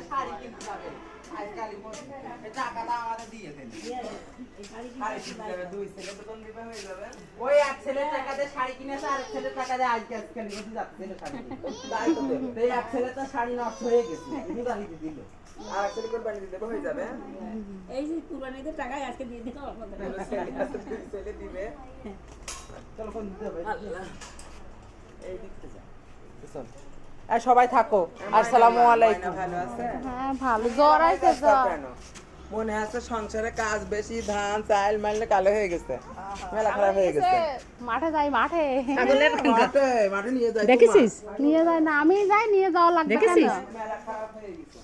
শাড়ি কিনতে যাবে আজকাল টাকাটা আমাদের দিয়ে দেন শাড়ি কিনতে যাবে দুই ছেলে বেতন দিবে হয়ে যাবে ওই এক ছেলে টাকা দিয়ে শাড়ি কিনেছে আর এক ছেলে টাকা দিয়ে আজকাল কিনতে যাচ্ছে শাড়ি তাই তো এই এক ছেলে তো শাড়ি নষ্ট হয়ে গেছে মুদারি দিল আর এক ছেলে কোরবানি দিতে হয়ে যাবে এই যে কুরবানিতে টাকা আজকে দিয়ে দিও আমাদের ছেলে দিবে চলো কোন দিতে হবে আল্লাহ এই দিকতে যা চল আর সবাই থাকো আসসালামু আলাইকুম ভালো আছে হ্যাঁ ভালো জ্বর আইছে জ্বর মনে আছে সংসারে কাজ বেশি ধান চাল মারলে কালো হয়ে গেছে মেলা খারাপ হয়ে গেছে মাঠে যাই মাঠে মাঠে নিয়ে যাই দেখেছিস নিয়ে যায় না আমি যাই নিয়ে যাওয়া লাগবে কেন মেলা খারাপ হয়ে গেছে